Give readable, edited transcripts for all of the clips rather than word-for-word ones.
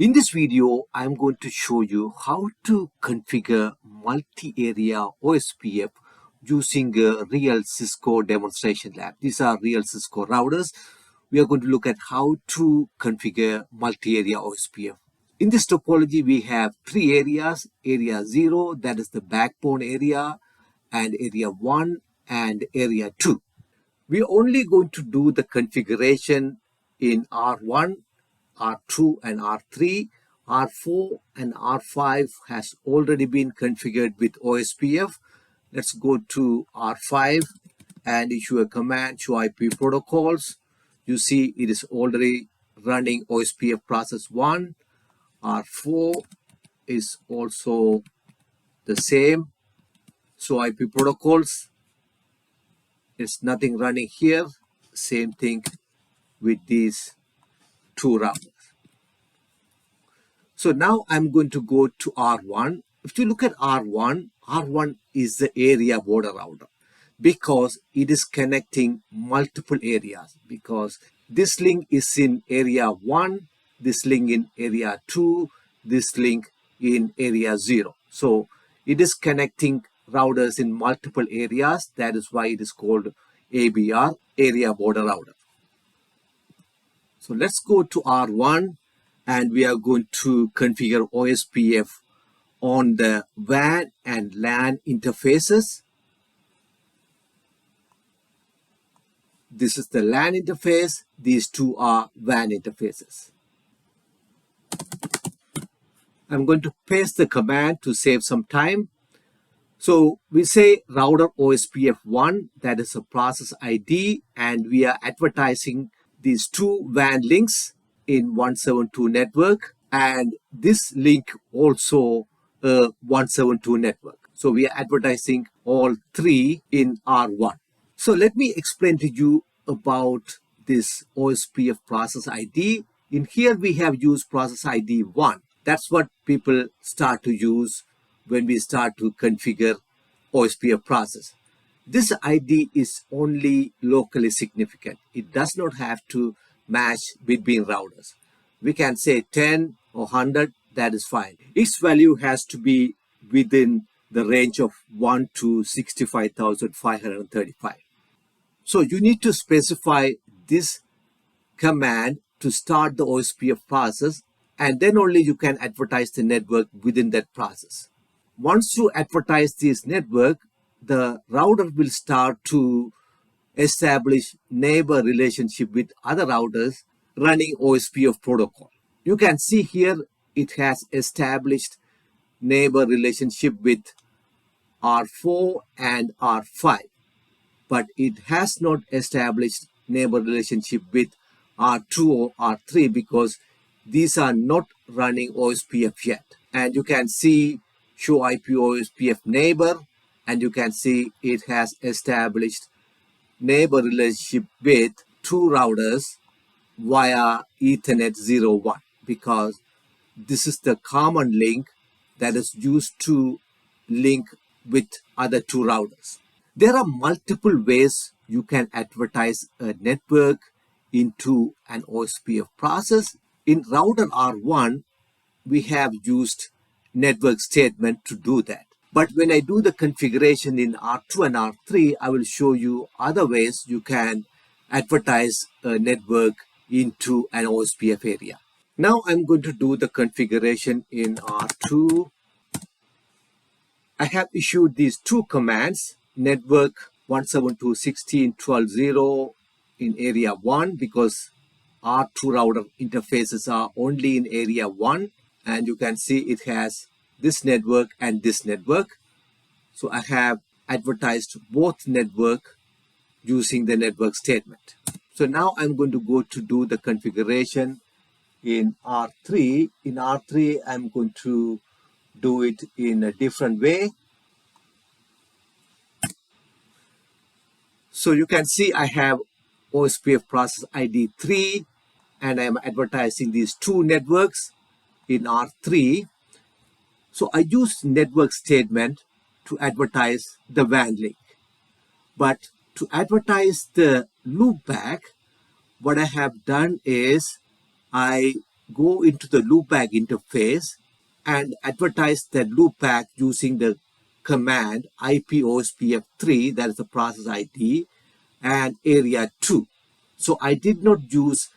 In this video, I'm going to show you how to configure multi-area OSPF using a real Cisco demonstration lab. These are real Cisco routers. We are going to look at how to configure multi-area OSPF. In this topology, we have three areas. Area 0, that is the backbone area, and area 1 and area 2. We're only going to do the configuration in R1, R2 and R3. R4 and R5 has already been configured with OSPF. Let's go to R5 and issue a command, show IP protocols. You see it is already running OSPF process 1. R4 is also the same. Show IP protocols. There's nothing running here. Same thing with these two routers. So now I'm going to go to R1. If you look at R1, R1 is the area border router because it is connecting multiple areas, because this link is in area 1, this link in area 2, this link in area 0. So it is connecting routers in multiple areas. That is why it is called ABR, area border router. So let's go to R1 and we are going to configure OSPF on the WAN and LAN interfaces. This is the LAN interface. These two are WAN interfaces. I'm going to paste the command to save some time. So we say router OSPF 1, that is a process ID, and we are advertising these two WAN links in 172 network, and this link also a 172 network. So we are advertising all three in R1. So let me explain to you about this OSPF process ID. In here we have used process ID 1. That's what people start to use when we start to configure OSPF process. This ID is only locally significant. It does not have to match between routers. We can say 10 or 100, that is fine. Its value has to be within the range of 1 to 65,535. So you need to specify this command to start the OSPF process, and then only you can advertise the network within that process. Once you advertise this network, the router will start to establish neighbor relationship with other routers running OSPF protocol. You can see here it has established neighbor relationship with R4 and R5, but it has not established neighbor relationship with R2 or R3 because these are not running OSPF yet. And you can see show IP OSPF neighbor, and you can see it has established neighbor relationship with two routers via Ethernet 01, because this is the common link that is used to link with other two routers. There are multiple ways you can advertise a network into an OSPF process. In router R1, we have used network statement to do that. But when I do the configuration in R2 and R3, I will show you other ways you can advertise a network into an OSPF area. Now I'm going to do the configuration in R2. I have issued these two commands, network 172.16.12.0 in area 1, because R2 router interfaces are only in area 1, and you can see it has this network and this network. So I have advertised both network using the network statement. So now I'm going to go to do the configuration in R3. In R3, I'm going to do it in a different way. So you can see I have OSPF process ID 3, and I'm advertising these two networks in R3. So I use network statement to advertise the WAN link. But to advertise the loopback, what I have done is I go into the loopback interface and advertise that loopback using the command IPOSPF3, that is the process ID, and area 2. So I did not use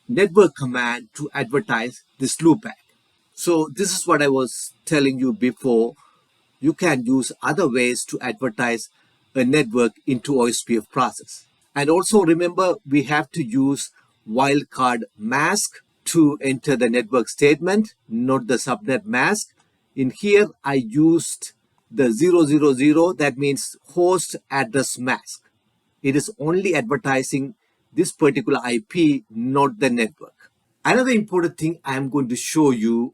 network command to advertise this loopback. So this is what I was telling you before. You can use other ways to advertise a network into OSPF process. And also remember, we have to use wildcard mask to enter the network statement, not the subnet mask. In here, I used the 000, that means host address mask. It is only advertising this particular IP, not the network. Another important thing I am going to show you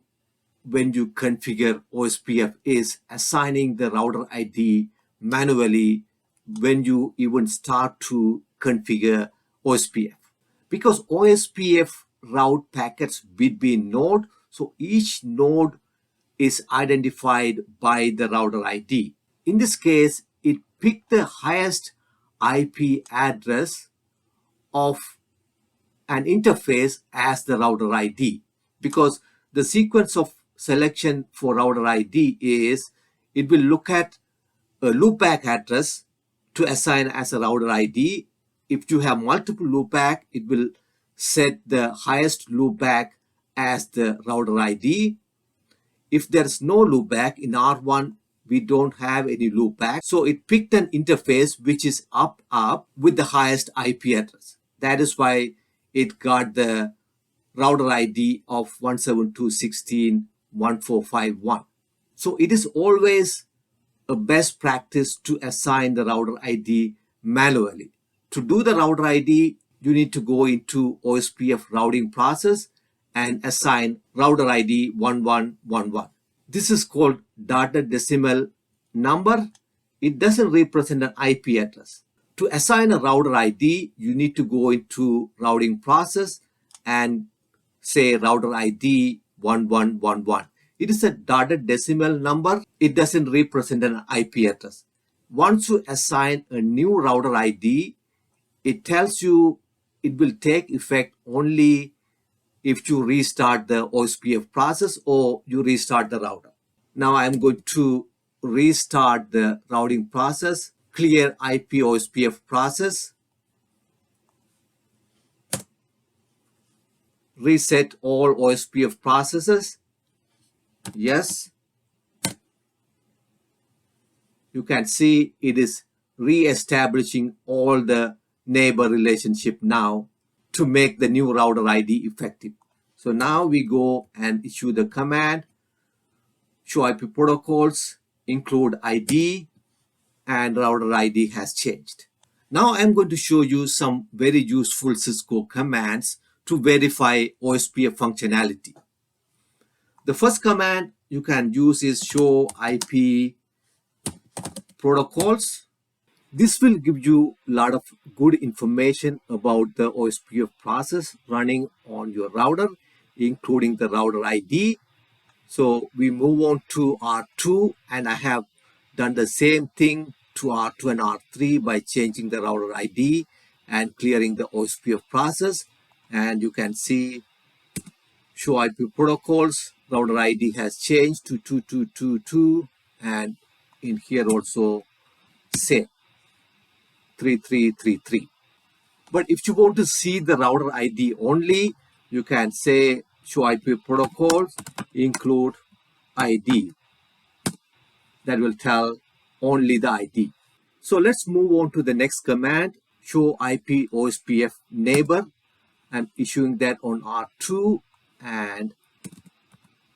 when you configure OSPF is assigning the router ID manually when you even start to configure OSPF. Because OSPF route packets between node, so each node is identified by the router ID. In this case, it picked the highest IP address of an interface as the router ID, because the sequence of selection for router ID is it will look at a loopback address to assign as a router ID. If you have multiple loopback, it will set the highest loopback as the router ID. If there's no loopback in R1, we don't have any loopback. So it picked an interface which is up with the highest IP address. That is why it got the router ID of 172.16.1451. So it is always a best practice to assign the router ID manually. To do the router ID, you need to go into OSPF routing process and assign router ID 1111. This is called dotted decimal number. It doesn't represent an IP address. To assign a router ID, you need to go into routing process and say router ID 1111. It is a dotted decimal number. It doesn't represent an IP address. Once you assign a new router ID, it tells you it will take effect only if you restart the OSPF process or you restart the router. Now I'm going to restart the routing process, clear IP OSPF process, reset all OSPF processes. Yes. You can see it is re-establishing all the neighbor relationship now to make the new router ID effective. So now we go and issue the command, show IP protocols, include ID, and router ID has changed. Now I'm going to show you some very useful Cisco commands to verify OSPF functionality. The first command you can use is show IP protocols. This will give you a lot of good information about the OSPF process running on your router, including the router ID. So we move on to R2, and I have done the same thing to R2 and R3 by changing the router ID and clearing the OSPF process. And you can see show IP protocols, router ID has changed to 2222, and in here also same 3333. But if you want to see the router ID only, you can say show IP protocols, include ID. That will tell only the ID. So let's move on to the next command, show IP OSPF neighbor. I'm issuing that on R2 and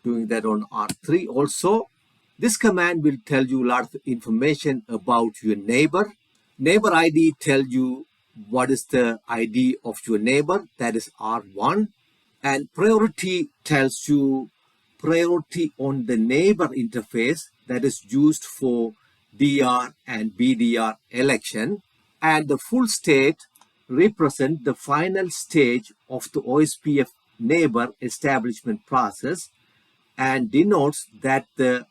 doing that on R3 also. This command will tell you a lot of information about your neighbor. Neighbor ID tells you what is the ID of your neighbor, that is R1. And priority tells you priority on the neighbor interface that is used for DR and BDR election. And the full state represent the final stage of the OSPF neighbor establishment process and denotes that the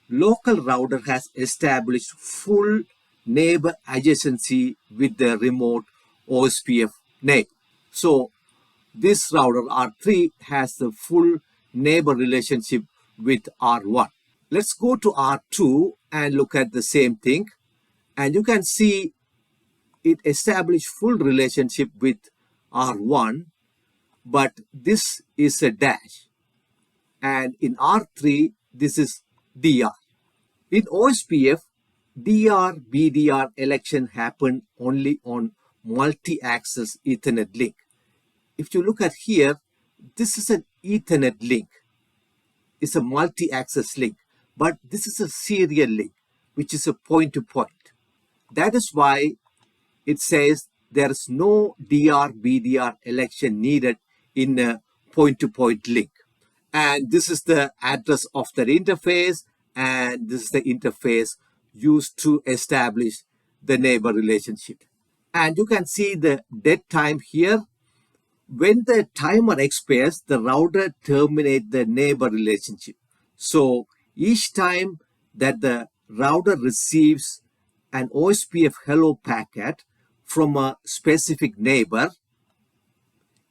local router has established full neighbor adjacency with the remote OSPF neighbor. So this router R3 has the full neighbor relationship with R1. Let's go to R2 and look at the same thing. And you can see it established full relationship with R1, but this is a dash. And in R3, this is DR. In OSPF, DR, BDR election happen only on multi-access Ethernet link. If you look at here, this is an Ethernet link. It's a multi-access link, but this is a serial link, which is a point-to-point. That is why it says there is no DR, BDR election needed in a point-to-point link. And this is the address of the interface, and this is the interface used to establish the neighbor relationship. And you can see the dead time here. When the timer expires, the router terminates the neighbor relationship. So each time that the router receives an OSPF hello packet from a specific neighbor,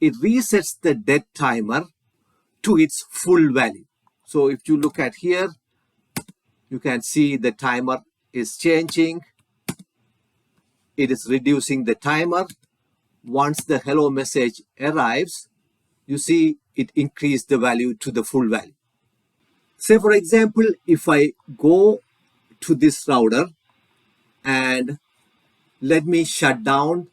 it resets the dead timer to its full value. So if you look at here, you can see the timer is changing. It is reducing the timer. Once the hello message arrives, you see it increased the value to the full value. Say for example, if I go to this router and let me shut down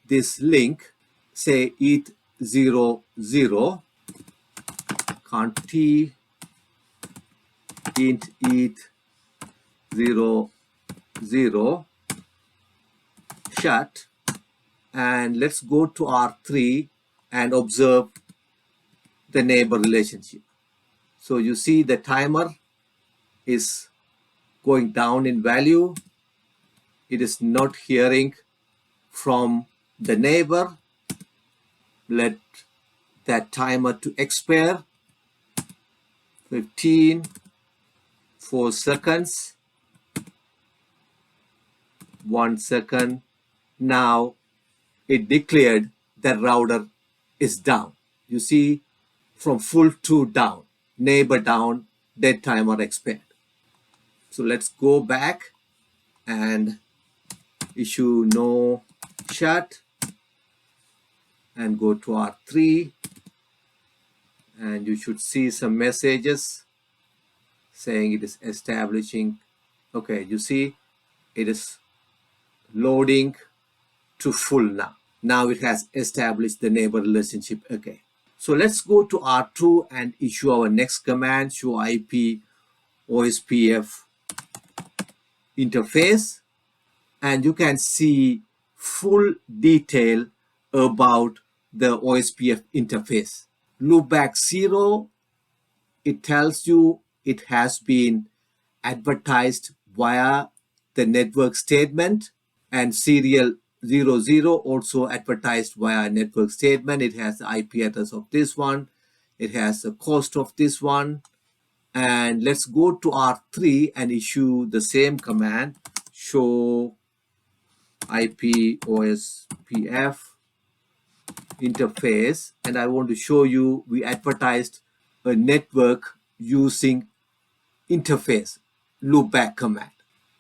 this link, say ETH00, can't T int ETH00 shut, and let's go to R3 and observe the neighbor relationship. So you see the timer is going down in value. It is not hearing from the neighbor. Let that timer to expire. 15, 4 seconds, 1 second. Now it declared that router is down. You see, from full to down, neighbor down, dead timer expired. So let's go back and issue no shut and go to R3, and you should see some messages saying it is establishing. Okay, you see it is loading to full now. Now it has established the neighbor relationship again. So let's go to R2 and issue our next command, show IP OSPF interface, and you can see full detail about the OSPF interface. Loopback 0, it tells you it has been advertised via the network statement, and serial 00 also advertised via network statement. It has the IP address of this one. It has the cost of this one. And let's go to R3 and issue the same command, show IP OSPF interface. And I want to show you we advertised a network using interface loopback command.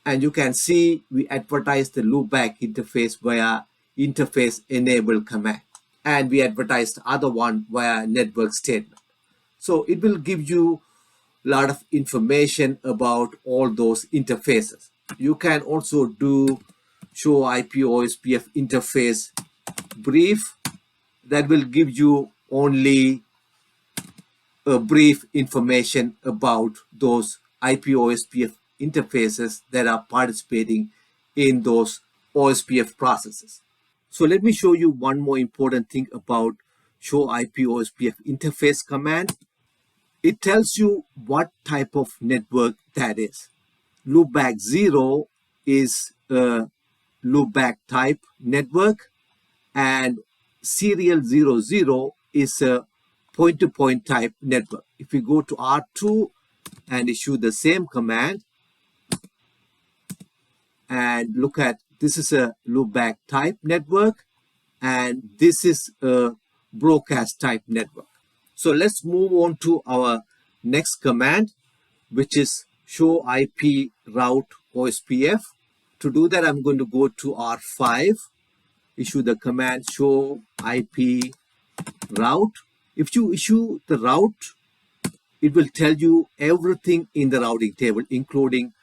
And you can see we advertise the loopback interface via interface enable command. And we advertised the other one via network statement. So it will give you a lot of information about all those interfaces. You can also do show IP OSPF interface brief. That will give you only a brief information about those IP OSPF interfaces that are participating in those OSPF processes. So let me show you one more important thing about show IP OSPF interface command. It tells you what type of network that is. Loopback 0 is a loopback type network, and serial 00 is a point-to-point type network. If we go to R2 and issue the same command and look at, this is a loopback type network, and this is a broadcast type network. So let's move on to our next command, which is show IP route OSPF. To do that, I'm going to go to R5, issue the command show IP route. If you issue the route, it will tell you everything in the routing table, including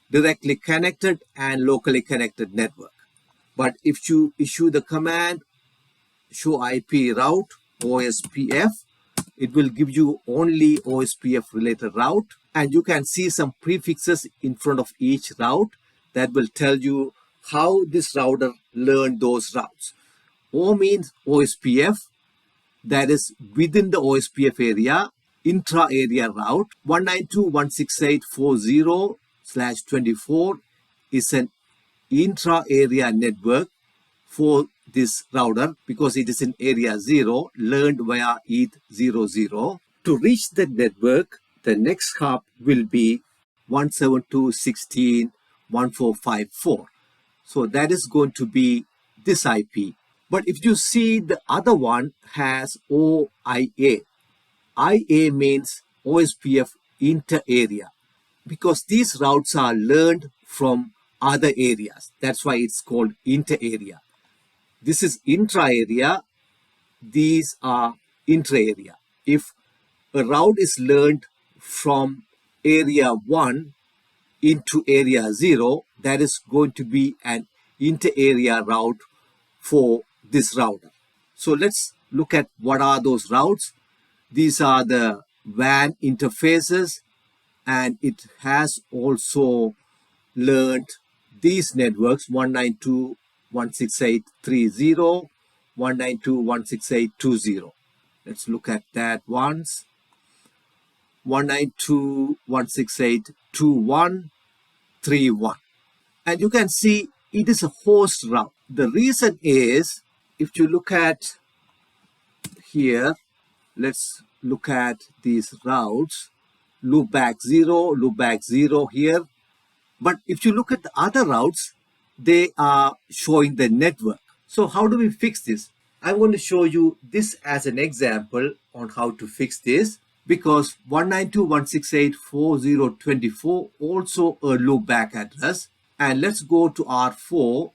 directly connected and locally connected network. But if you issue the command show IP route OSPF, it will give you only OSPF related route, and you can see some prefixes in front of each route that will tell you how this router learned those routes. O means OSPF, that is within the OSPF area, intra-area route. 192.168.40/24 is an intra-area network for this router because it is in area 0, learned via ETH00. To reach the network, the next hop will be 172.16.1454. So that is going to be this IP. But if you see, the other one has OIA. IA means OSPF inter-area, because these routes are learned from other areas. That's why it's called inter-area. This is intra-area. These are intra-area. If a route is learned from area 1 into area 0, that is going to be an inter-area route for this router. So let's look at what are those routes. These are the WAN interfaces, and it has also learned these networks: 192.168.30, 192.168.20. Let's look at that once. 192.168.21.31. And you can see it is a host route. The reason is, if you look at here, let's look at these routes. Loopback 0, loopback 0 here. But if you look at the other routes, they are showing the network. So how do we fix this? I'm going to show you this as an example on how to fix this, because 192.168.40.24 also a loopback address. And let's go to R4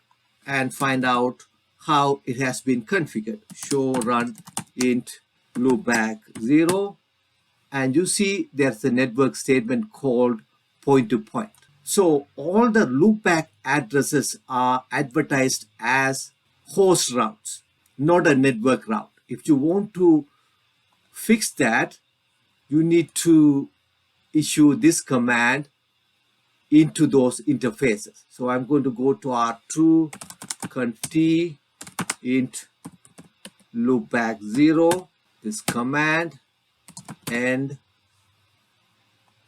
and find out how it has been configured. Show run int loopback 0. And you see there's a network statement called point to point. So all the loopback addresses are advertised as host routes, not a network route. If you want to fix that, you need to issue this command into those interfaces. So I'm going to go to R2 conf int loopback 0, this command, and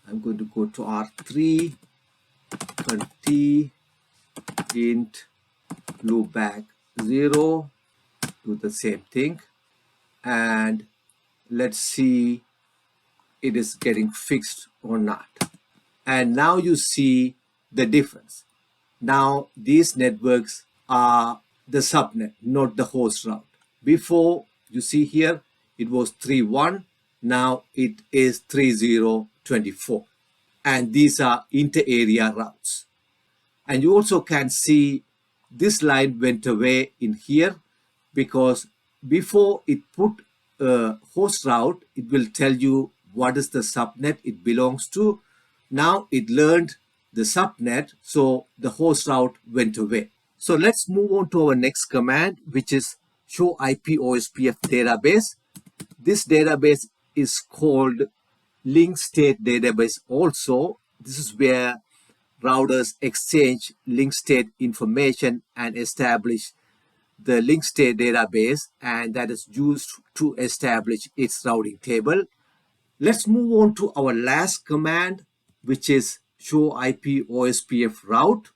I'm going to go to R3 conf int loopback 0, do the same thing, and let's see it is getting fixed or not. And now you see the difference. Now these networks are the subnet, not the host route. Before, you see here, it was 3.1, now it is 3.0.24. And these are inter-area routes. And you also can see this line went away in here, because before it put a host route, it will tell you what is the subnet it belongs to. Now it learned the subnet, so the host route went away. So let's move on to our next command, which is show IP OSPF database. This database is called link state database also. This is where routers exchange link state information and establish the link state database, and that is used to establish its routing table. Let's move on to our last command, which is show IP OSPF route.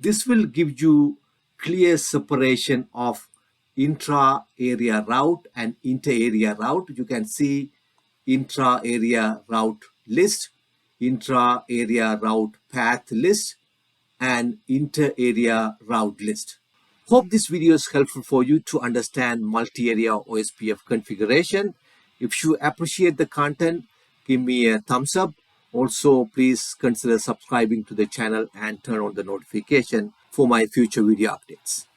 This will give you clear separation of intra-area route and inter-area route. You can see intra-area route list, intra-area route path list, and inter-area route list. Hope this video is helpful for you to understand multi-area OSPF configuration. If you appreciate the content, give me a thumbs up. Also, please consider subscribing to the channel and turn on the notification for my future video updates.